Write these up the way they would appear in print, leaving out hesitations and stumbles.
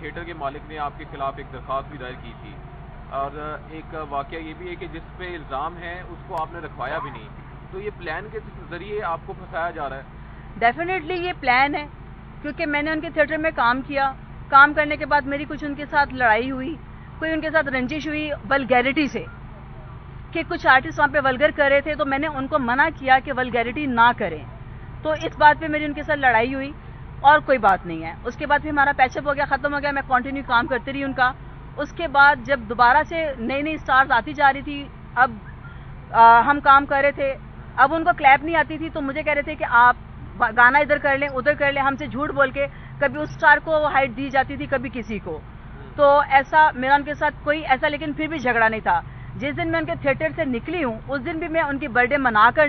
Theatre کے مالک نے آپ کے خلاف ایک درخواست بھی دائر کی تھی، اور ایک واقعہ یہ بھی ہے کہ جس پہ الزام ہے اس کو آپ نے رکھوایا بھی نہیں، تو یہ پلان کے ذریعے آپ کو پھنسایا جا رہا ہے؟ ڈیفینیٹلی یہ پلان ہے، کیونکہ میں نے ان کے تھیٹر میں کام کیا، کام کرنے کے بعد میری کچھ ان کے ساتھ لڑائی ہوئی، کوئی ان کے ساتھ رنجش ہوئی ولگیرٹی سے، کہ کچھ آرٹسٹ وہاں پہ ولگر کر رہے تھے، تو میں نے ان کو منع کیا کہ ولگیرٹی نہ کریں، تو اس بات پہ میری ان کے ساتھ لڑائی ہوئی اور کوئی بات نہیں ہے۔ اس کے بعد پھر ہمارا پیچ اپ ہو گیا، ختم ہو گیا، میں کنٹینیو کام کرتی رہی ان کا۔ اس کے بعد جب دوبارہ سے نئی نئی سٹارز آتی جا رہی تھی، اب ہم کام کر رہے تھے، اب ان کو کلیپ نہیں آتی تھی، تو مجھے کہہ رہے تھے کہ آپ گانا ادھر کر لیں ادھر کر لیں، ہم سے جھوٹ بول کے کبھی اس سٹار کو ہائٹ دی جاتی تھی، کبھی کسی کو، تو ایسا میرا ان کے ساتھ کوئی ایسا لیکن پھر بھی جھگڑا نہیں تھا۔ جس دن میں ان کے تھیٹر سے نکلی ہوں اس دن بھی میں ان کی برتھ ڈے منا کر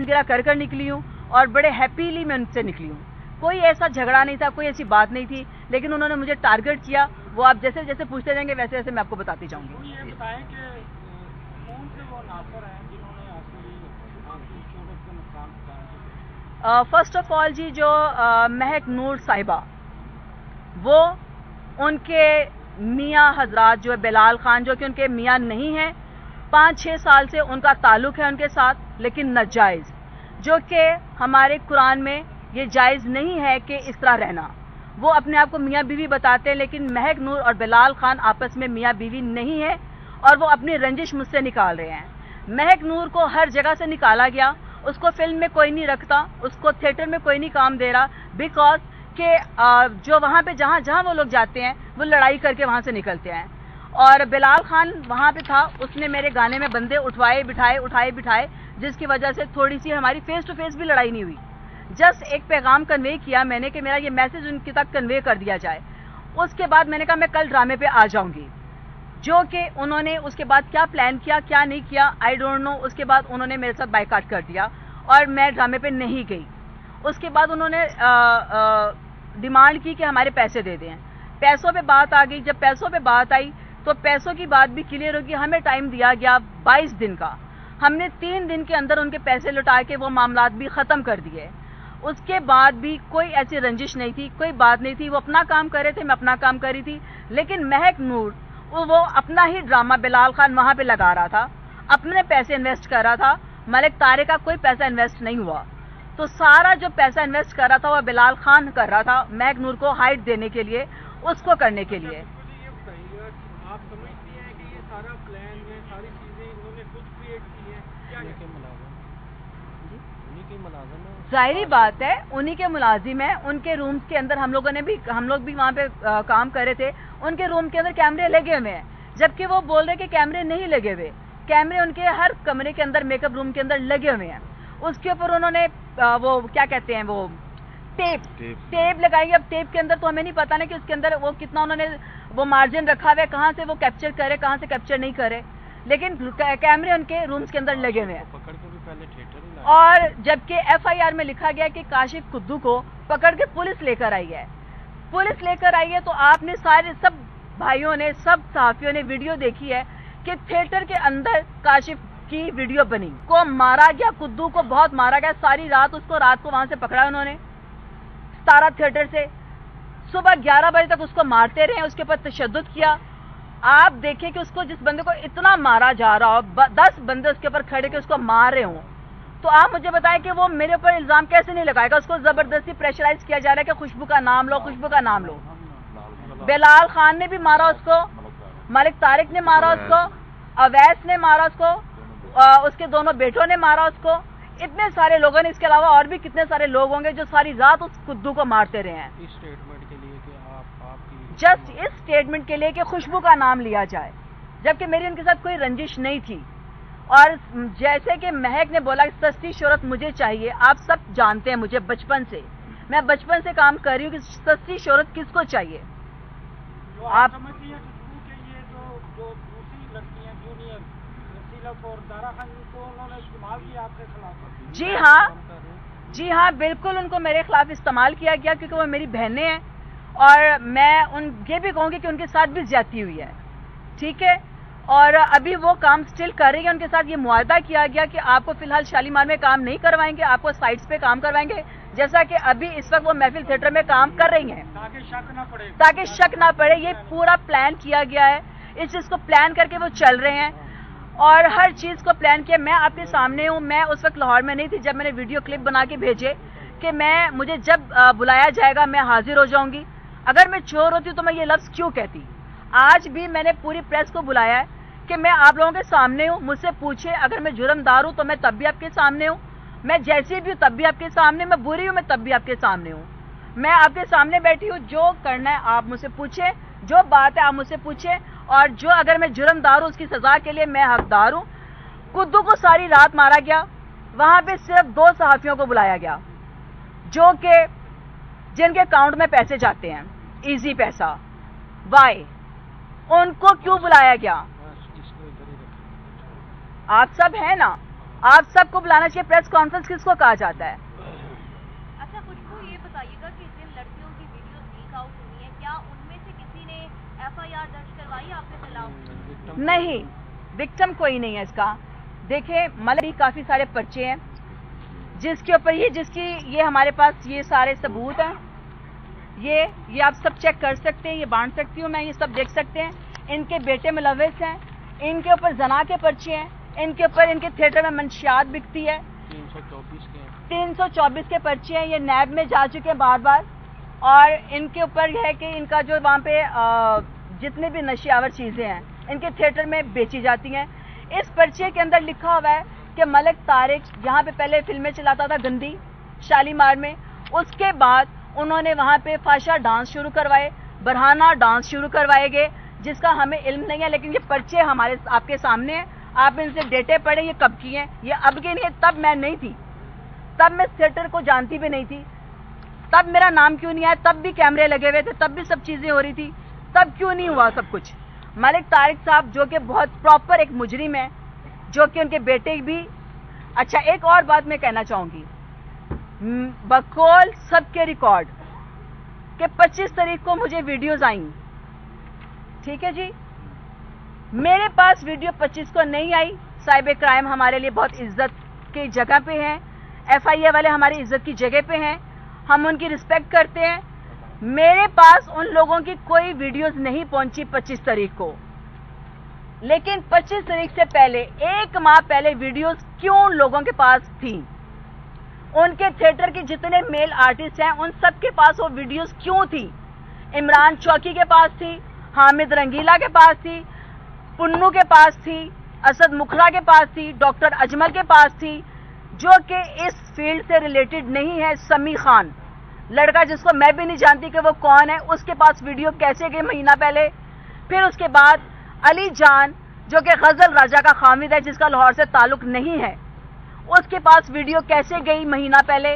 نکلی ہوں، اور بڑے ہیپیلی میں ان سے نکلی ہوں، کوئی ایسا جھگڑا نہیں تھا، کوئی ایسی بات نہیں تھی، لیکن انہوں نے مجھے ٹارگٹ کیا۔ وہ آپ جیسے جیسے پوچھتے جائیں گے ویسے ویسے میں آپ کو بتاتی جاؤں گی۔ یہ بتائیں کہ کون سے وہ ناصر ہیں جنہوں نے اصلی آپ کی شہرت کو نقصان پہنچایا؟ فرسٹ آف آل جی، جو مہک نور صاحبہ، وہ ان کے میاں حضرات جو ہے بلال خان، جو کہ ان کے میاں نہیں ہیں، 5-6 سال سے ان کا تعلق ہے ان کے ساتھ، لیکن ناجائز، جو کہ ہمارے قرآن میں یہ جائز نہیں ہے کہ اس طرح رہنا۔ وہ اپنے آپ کو میاں بیوی بتاتے ہیں، لیکن مہک نور اور بلال خان آپس میں میاں بیوی نہیں ہے، اور وہ اپنی رنجش مجھ سے نکال رہے ہیں۔ مہک نور کو ہر جگہ سے نکالا گیا، اس کو فلم میں کوئی نہیں رکھتا، اس کو تھیٹر میں کوئی نہیں کام دے رہا، بیکاز کہ جو وہاں پہ جہاں وہ لوگ جاتے ہیں وہ لڑائی کر کے وہاں سے نکلتے ہیں۔ اور بلال خان وہاں پہ تھا، اس نے میرے گانے میں بندے اٹھائے، جس کی وجہ سے تھوڑی سی ہماری فیس ٹو فیس بھی لڑائی نہیں ہوئی۔ جسٹ ایک پیغام کنوے کیا میں نے کہ میرا یہ میسج ان کے تک کنوے کر دیا جائے۔ اس کے بعد میں نے کہا میں کل ڈرامے پہ آ جاؤں گی، جو کہ انہوں نے اس کے بعد کیا پلان کیا کیا نہیں کیا آئی ڈونٹ نو۔ اس کے بعد انہوں نے میرے ساتھ بائیکاٹ کر دیا اور میں ڈرامے پہ نہیں گئی۔ اس کے بعد انہوں نے ڈیمانڈ کی کہ ہمارے پیسے دے دیں۔ پیسوں پہ بات آ گئی، جب پیسوں پہ بات آئی تو پیسوں کی بات بھی کلیئر ہوگی۔ ہمیں ٹائم دیا گیا 22 دن کا، ہم نے 3 دن کے اندر ان کے پیسے لوٹا کے وہ معاملات بھی ختم کر دیے۔ اس کے بعد بھی کوئی ایسی رنجش نہیں تھی، کوئی بات نہیں تھی، وہ اپنا کام کر رہے تھے، میں اپنا کام کر رہی تھی۔ لیکن مہک نور وہ اپنا ہی ڈرامہ بلال خان وہاں پہ لگا رہا تھا، اپنے پیسے انویسٹ کر رہا تھا، ملک طارق کا کوئی پیسہ انویسٹ نہیں ہوا۔ تو سارا جو پیسہ انویسٹ کر رہا تھا وہ بلال خان کر رہا تھا، مہک نور کو ہائٹ دینے کے لیے، اس کو کرنے کے لیے۔ یہ بتائیے گا کہ آپ سمجھتی ہیں کہ یہ سارا پلان میں ساری چیزیں انہوں نے خود کریٹ کی ہیں، کیا انہیں کے ملازم ہیں؟ ظاہری بات ہے انہی کے ملازم ہیں۔ ان کے رومز کے اندر ہم لوگ بھی وہاں پہ کام کر رہے تھے، ان کے روم کے اندر کیمرے لگے ہوئے ہیں، جبکہ وہ بول رہے کہ کیمرے نہیں لگے ہوئے۔ کیمرے ان کے ہر کمرے کے اندر، میک اپ روم کے اندر لگے ہوئے ہیں۔ اس کے اوپر انہوں نے وہ کیا کہتے ہیں، وہ ٹیپ لگائی ہے۔ اب ٹیپ کے اندر تو ہمیں نہیں پتا نا کہ اس کے اندر وہ کتنا انہوں نے وہ مارجن رکھا ہوا ہے، کہاں سے وہ کیپچر کرے کہاں سے کیپچر نہیں کرے، لیکن کیمرے ان کے رومز کے اندر لگے ہوئے ہیں۔ اور جبکہ ایف آئی آر میں لکھا گیا کہ کاشف قدو کو پکڑ کے پولیس لے کر آئی ہے۔ پولیس لے کر آئی ہے تو آپ نے سب بھائیوں نے، سب صحافیوں نے ویڈیو دیکھی ہے کہ تھیٹر کے اندر کاشف کی ویڈیو بنی، کو مارا گیا، قدو کو بہت مارا گیا، ساری رات اس کو وہاں سے پکڑا انہوں نے 17 تھیٹر سے، صبح 11 بجے تک اس کو مارتے رہے، اس کے اوپر تشدد کیا۔ آپ دیکھیں کہ اس کو جس بندے کو اتنا مارا جا رہا ہو، 10 بندے اس کے اوپر کھڑے کے اس کو مار رہے ہوں، تو آپ مجھے بتائیں کہ وہ میرے اوپر الزام کیسے نہیں لگائے گا؟ اس کو زبردستی پریشرائز کیا جا رہا ہے کہ خوشبو کا نام لو، خوشبو کا نام لو۔ بلال خان نے بھی مارا اس کو، ملک طارق نے مارا اس کو، اویس نے مارا اس کو، اس کے دونوں بیٹوں نے مارا اس کو، اتنے سارے لوگوں نے، اس کے علاوہ اور بھی کتنے سارے لوگ ہوں گے جو ساری رات اس قدو کو مارتے رہے ہیں، جسٹ اس اسٹیٹمنٹ کے لیے کہ خوشبو کا نام لیا جائے، جبکہ میری ان کے ساتھ کوئی رنجش نہیں تھی۔ اور جیسے کہ مہک نے بولا کہ سستی شہرت مجھے چاہیے، آپ سب جانتے ہیں مجھے بچپن سے، میں بچپن سے کام کر رہی ہوں کہ سستی شہرت کس کو چاہیے۔ آپ سمجھتی ہیں کہ یہ جو دوسری لڑکی ہیں جونیئر سیلف اور دارا خان کو انہوں نے استعمال کیا آپ کے خلاف؟ جی ہاں بالکل، ان کو میرے خلاف استعمال کیا گیا کیونکہ وہ میری بہنیں ہیں، اور میں یہ بھی کہوں گی کہ ان کے ساتھ بھی زیادتی ہوئی ہے، ٹھیک ہے، اور ابھی وہ کام سٹل کر رہی ہے۔ ان کے ساتھ یہ معاہدہ کیا گیا کہ آپ کو فی الحال شالیمار میں کام نہیں کروائیں گے، آپ کو سائٹس پہ کام کروائیں گے، جیسا کہ ابھی اس وقت وہ محفل تھیٹر میں کام کر رہی ہیں، تاکہ شک نہ پڑے. تاکہ شک نہ پڑے. یہ پورا پلان کیا گیا ہے، اس چیز کو پلان کر کے وہ چل رہے ہیں اور ہر چیز کو پلان کیا. میں آپ کے سامنے ہوں، میں اس وقت لاہور میں نہیں تھی جب میں نے ویڈیو کلپ بنا کے بھیجے کہ مجھے جب بلایا جائے گا میں حاضر ہو جاؤں گی. اگر میں چور ہوتی تو میں یہ لفظ کیوں کہتی. آج بھی میں نے پوری پریس کو بلایا ہے کہ میں آپ لوگوں کے سامنے ہوں، مجھ سے پوچھے. اگر میں جرمدار ہوں تو میں تب بھی آپ کے سامنے ہوں، میں جیسی بھی ہوں تب بھی آپ کے سامنے، میں بری ہوں میں تب بھی آپ کے سامنے ہوں. میں آپ کے سامنے بیٹھی ہوں، جو کرنا ہے آپ مجھ سے پوچھیں، جو بات ہے آپ مجھ سے پوچھیں، اور جو اگر میں جرمدار ہوں اس کی سزا کے لیے میں حقدار ہوں. قدو کو ساری رات مارا گیا، وہاں پہ صرف 2 صحافیوں کو بلایا گیا جو کہ جن کے اکاؤنٹ میں پیسے جاتے ہیں، ایزی پیسہ. وائی ان کو کیوں بلایا گیا؟ آپ سب ہیں نا، آپ سب کو بلانا چاہیے. پریس کانفرنس کس کو کہا جاتا ہے؟ اچھا خوشبو یہ بتائیے گا کہ جن لڑکیوں کی ویڈیوز لیک آؤٹ ہوئی ہیں کیا ان میں سے کسی نے FIR درج کروائی آپ کے خلاف؟ نہیں، وکٹم کوئی نہیں ہے اس کا. دیکھیں ملک کافی سارے پرچے ہیں جس کے اوپر یہ ہمارے پاس یہ سارے ثبوت ہیں. یہ آپ سب چیک کر سکتے ہیں، یہ بانٹ سکتی ہوں میں، یہ سب دیکھ سکتے ہیں. ان کے بیٹے ملوث ہیں، ان کے اوپر زنا کے پرچے ہیں، ان کے اوپر ان کے تھیٹر میں منشیات بکتی ہے. 324 کے پرچے ہیں. یہ نیب میں جا چکے ہیں بار بار، اور ان کے اوپر یہ ہے کہ ان کا جو وہاں پہ جتنے بھی نشے آور چیزیں ہیں ان کے تھیٹر میں بیچی جاتی ہیں. اس پرچے کے اندر لکھا ہوا ہے کہ ملک طارق یہاں پہ پہلے فلمیں چلاتا تھا گندی شالیمار میں، اس کے بعد انہوں نے وہاں پہ فاشا ڈانس شروع کروائے، برہانہ ڈانس شروع کروائے گئے جس کا ہمیں علم نہیں ہے. لیکن یہ پرچے ہمارے آپ کے سامنے ہیں، آپ ان سے ڈیٹے پڑھیں یہ کب کی ہیں. یہ اب کی نہیں ہے، تب میں نہیں تھی، تب میں تھیٹر کو جانتی بھی نہیں تھی. تب میرا نام کیوں نہیں آیا؟ تب بھی کیمرے لگے ہوئے تھے، تب بھی سب چیزیں ہو رہی تھی، تب کیوں نہیں ہوا سب کچھ؟ ملک طارق صاحب جو کہ بہت پراپر ایک مجرم ہے، جو کہ ان کے بیٹے بھی. اچھا ایک اور بات میں کہنا چاہوں گی، بقول سب کے ریکارڈ کہ 25 تاریخ کو مجھے ویڈیوز آئیں، ٹھیک ہے جی، میرے پاس ویڈیو 25 کو نہیں آئی. سائبر کرائم ہمارے لیے بہت عزت کی جگہ پہ ہیں، FIA والے ہماری عزت کی جگہ پہ ہیں، ہم ان کی رسپیکٹ کرتے ہیں. میرے پاس ان لوگوں کی کوئی ویڈیوز نہیں پہنچی 25 تاریخ کو، لیکن 25 تاریخ سے پہلے 1 ماہ پہلے ویڈیوز کیوں لوگوں کے پاس تھیں؟ ان کے تھیٹر کے جتنے میل آرٹسٹ ہیں ان سب کے پاس وہ ویڈیوز کیوں تھی؟ عمران چوکی کے پاس تھی، حامد رنگیلا کے پاس تھی، پنو کے پاس تھی، اسد مکھرا کے پاس تھی، ڈاکٹر اجمل کے پاس تھی. جو کہ اس فیلڈ سے ریلیٹڈ نہیں ہے. سمی خان لڑکا جس کو میں بھی نہیں جانتی کہ وہ کون ہے، اس کے پاس ویڈیو کیسے گئی مہینہ پہلے؟ پھر اس کے بعد علی جان جو کہ غزل راجہ کا خامد ہے جس کا لاہور سے تعلق نہیں ہے، اس کے پاس ویڈیو کیسے گئی مہینہ پہلے؟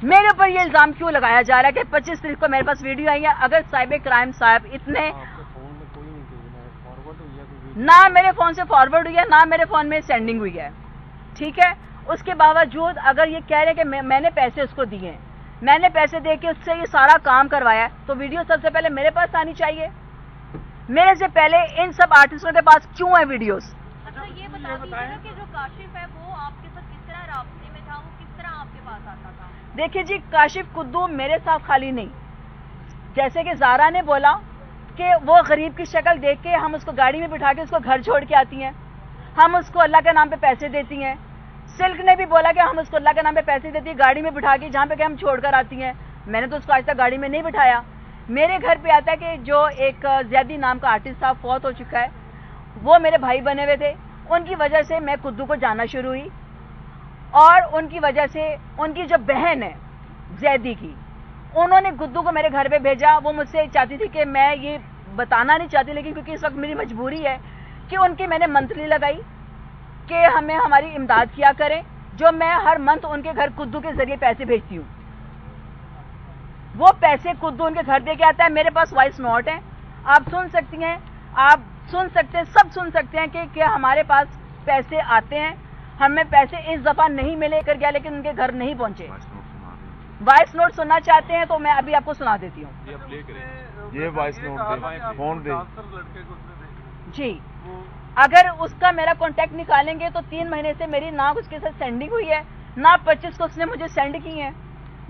میرے اوپر یہ الزام کیوں لگایا جا رہا ہے کہ 25 تاریخ کو میرے پاس ویڈیو آئی ہے؟ اگر سائبر کرائم صاحب اتنے نہ میرے فون سے فارورڈ ہوئی ہے نہ میرے فون میں سینڈنگ ہوئی ہے، ٹھیک ہے، اس کے باوجود اگر یہ کہہ رہے کہ میں نے پیسے اس کو دیے ہیں، میں نے پیسے دے کے اس سے یہ سارا کام کروایا ہے، تو ویڈیو سب سے پہلے میرے پاس آنی چاہیے. میرے سے پہلے ان سب آرٹسٹوں کے پاس کیوں ہے ویڈیوز؟ اچھا یہ بتا دیجیے کہ جو کاشف ہے وہ آپ کے ساتھ کس طرح رابطے میں تھا، وہ کس طرح آپ کے پاس آتا تھا؟ دیکھیے جی، کاشف قدو میرے ساتھ خالی نہیں، جیسے کہ زارا نے بولا کہ وہ غریب کی شکل دیکھ کے ہم اس کو گاڑی میں بٹھا کے اس کو گھر چھوڑ کے آتی ہیں، ہم اس کو اللہ کے نام پہ پیسے دیتی ہیں. سلک نے بھی بولا کہ ہم اس کو اللہ کے نام پہ پیسے دیتی ہیں، گاڑی میں بٹھا کے جہاں پہ کہ ہم چھوڑ کر آتی ہیں. میں نے تو اس کو آج تک گاڑی میں نہیں بٹھایا. میرے گھر پہ آتا ہے کہ جو ایک زیدی نام کا آرٹسٹ صاحب فوت ہو چکا ہے، وہ میرے بھائی بنے ہوئے تھے، ان کی وجہ سے میں قدو کو جاننا شروع ہوئی، اور ان کی وجہ سے ان کی جو بہن ہے زیدی کی، انہوں نے قدو کو میرے گھر پہ بھیجا. وہ مجھ سے چاہتی تھی کہ میں یہ بتانا نہیں چاہتی، لیکن کیونکہ اس وقت میری مجبوری ہے کہ ان کی میں نے منتھلی لگائی کہ ہمیں ہماری امداد کیا کریں، جو میں ہر منتھ ان کے گھر قدو کے ذریعے پیسے بھیجتی ہوں. وہ پیسے قدو ان کے گھر دے کے آتا ہے. میرے پاس وائس نوٹ ہیں، آپ سن سکتی ہیں، آپ سن سکتے ہیں، سب سن سکتے ہیں کہ ہمارے پاس پیسے آتے ہیں. ہمیں پیسے اس دفعہ نہیں ملے کر گیا، لیکن ان کے گھر نہیں پہنچے. وائس نوٹ سننا چاہتے ہیں تو میں ابھی آپ کو سنا دیتی ہوں. یہ وائس نوٹ فون دے جی، اگر اس کا میرا کانٹیکٹ نکالیں گے تو 3 مہینے سے میری نہ اس کے ساتھ سینڈنگ ہوئی ہے، نہ 25 کو اس نے مجھے سینڈ کی ہیں.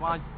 5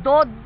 2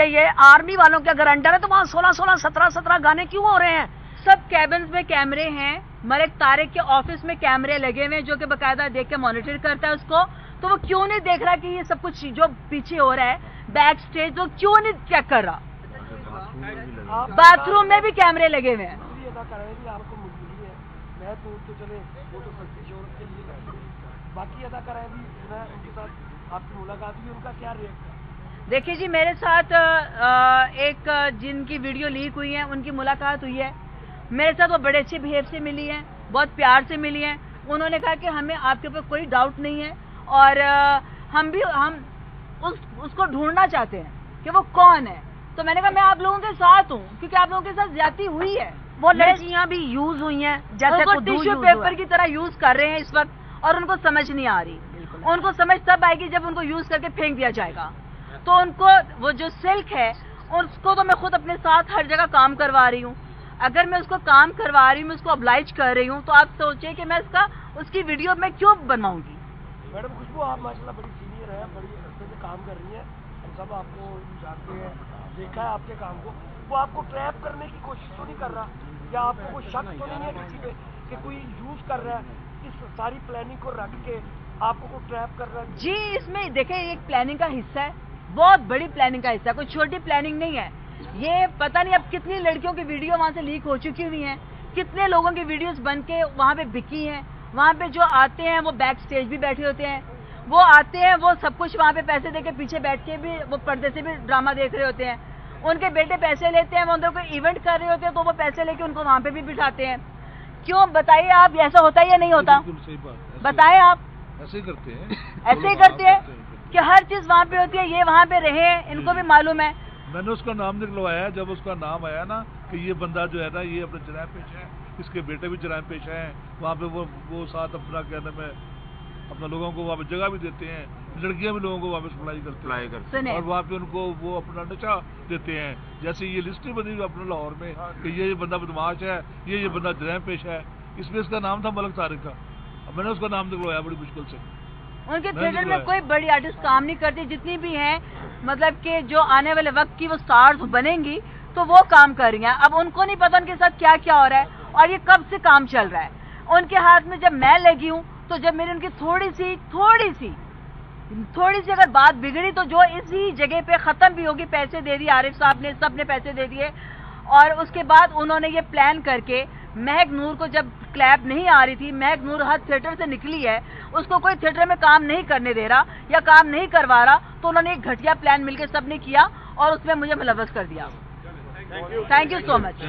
کہ یہ آرمی والوں کے اگر انڈر ہے تو وہاں 16 17 گانے کیوں ہو رہے ہیں؟ سب کیبنز میں کیمرے ہیں، ملک طارق کے آفس میں کیمرے لگے ہوئے ہیں جو کہ باقاعدہ دیکھ کے مانیٹر کرتا ہے اس کو، تو وہ کیوں نہیں دیکھ رہا کہ یہ سب کچھ جو پیچھے ہو رہا ہے بیک سٹیج، وہ کیوں نہیں چیک کر رہا؟ باتھ روم میں بھی کیمرے لگے ہوئے ہیں۔ ادا کر رہے ہیں کہ آپ کو مجبوری ہے، میں تو چلے وہ تو سچی شہرت کے لیے بیٹھے ہیں، باقی ادا کر رہے ہیں بھی میں ان کے ساتھ آپ کی ملاقات ہوئی، ان کا کیا ریئیکٹ ہے؟ دیکھیے جی، میرے ساتھ ایک جن کی ویڈیو لیک ہوئی ہے ان کی ملاقات ہوئی ہے، میرے ساتھ وہ بڑے اچھے بہیو سے ملی ہیں، بہت پیار سے ملی ہیں، انہوں نے کہا کہ ہمیں آپ کے اوپر کوئی ڈاؤٹ نہیں ہے اور ہم اس کو ڈھونڈنا چاہتے ہیں کہ وہ کون ہے، تو میں نے کہا میں آپ لوگوں کے ساتھ ہوں کیونکہ آپ لوگوں کے ساتھ زیادتی ہوئی ہے، وہ لڑکیاں بھی یوز ہوئی ہیں جیسے ٹیشو پیپر کی طرح یوز کر رہے ہیں اس وقت اور ان کو سمجھ نہیں آ رہی، ان کو سمجھ تب آئے گی جب ان کو یوز کر کے پھینک دیا جائے گا، تو ان کو وہ جو سلک ہے اس کو تو میں خود اپنے ساتھ ہر جگہ کام کروا رہی ہوں، اگر میں اس کو کام کروا رہی ہوں، میں اس کو ابلائج کر رہی ہوں، تو آپ سوچیں کہ میں اس کی ویڈیو میں کیوں بنواؤں گی؟ میڈم خوشبو آپ ماشاءاللہ بڑی سینئر ہیں، بڑی عرصے سے کام کر رہی ہیں، ہم سب آپ کو جانتے ہیں، دیکھا ہے آپ کے کام کو، وہ آپ کو ٹریپ کرنے کی کوشش تو نہیں کر رہا یا آپ کو کوئی شک تو نہیں ہے کسی پہ کہ کوئی یوز کر رہا ہے اس ساری پلاننگ کو رکھ کے آپ کو کوئی ٹریپ کر رہا ہے؟ جی، اس میں دیکھیں ایک پلاننگ کا حصہ ہے، بہت بڑی پلاننگ کا حصہ ہے، کوئی چھوٹی پلاننگ نہیں ہے، یہ پتہ نہیں اب کتنی لڑکیوں کی ویڈیو وہاں سے لیک ہو چکی ہوئی ہیں، کتنے لوگوں کی ویڈیوز بن کے وہاں پہ بکی ہیں، وہاں پہ جو آتے ہیں وہ بیک سٹیج بھی بیٹھے ہوتے ہیں، وہ آتے ہیں وہ سب کچھ وہاں پہ پیسے دے کے پیچھے بیٹھ کے بھی وہ پردے سے بھی ڈرامہ دیکھ رہے ہوتے ہیں، ان کے بیٹے پیسے لیتے ہیں، وہ اندر کوئی ایونٹ کر رہے ہوتے ہیں تو وہ پیسے لے کے ان کو وہاں پہ بھی بٹھاتے ہیں، کیوں بتائیے آپ، ایسا ہوتا ہے یا نہیں ہوتا؟ بتائیں آپ، ایسے ہی کرتے ہیں، ایسے ہی کرتے ہیں کہ ہر چیز وہاں پہ ہوتی ہے، یہ وہاں پہ رہے ہیں، ان کو بھی معلوم ہے۔ میں نے اس کا نام نکلوایا ہے، جب اس کا نام آیا نا کہ یہ بندہ جو ہے نا یہ اپنے جرائم پیشہ ہے، اس کے بیٹے بھی جرائم پیشہ ہیں، وہاں پہ وہ ساتھ اپنا کہنے میں اپنا لوگوں کو وہاں پہ جگہ بھی دیتے ہیں، لڑکیاں بھی لوگوں کو وہاں پہ سپلائی کرتے ہیں اور وہاں پہ ان کو وہ اپنا نشہ دیتے ہیں، جیسے یہ لسٹ بنی ہوئی اپنے لاہور میں کہ یہ بندہ بدماش ہے، یہ بندہ جرائم پیشہ ہے، اس میں اس کا نام تھا ملک طارق کا، اب میں نے اس کا نام نکلوایا بڑی مشکل سے۔ ان کے تھیٹر میں کوئی بڑی آرٹسٹ کام نہیں کرتی، جتنی بھی ہیں مطلب کہ جو آنے والے وقت کی وہ سٹارز بنیں گی تو وہ کام کر رہی ہیں، اب ان کو نہیں پتا ان کے ساتھ کیا کیا ہو رہا ہے اور یہ کب سے کام چل رہا ہے، ان کے ہاتھ میں جب میں لگی ہوں تو جب میری ان کی تھوڑی سی اگر بات بگڑی تو جو اسی جگہ پہ ختم بھی ہوگی، پیسے دے دیے عارف صاحب نے، سب نے پیسے دے دیے، اور اس کے بعد انہوں نے یہ پلان کر کے مہک نور کو جب کلیپ نہیں آ رہی تھی، مہک نور ہر تھیٹر سے نکلی ہے، اس کو کوئی تھیٹر میں کام نہیں کرنے دے رہا یا کام نہیں کروا رہا، تو انہوں نے ایک گھٹیا پلان مل کے سب نے کیا اور اس میں مجھے ملوث کر دیا۔ Thank you so much.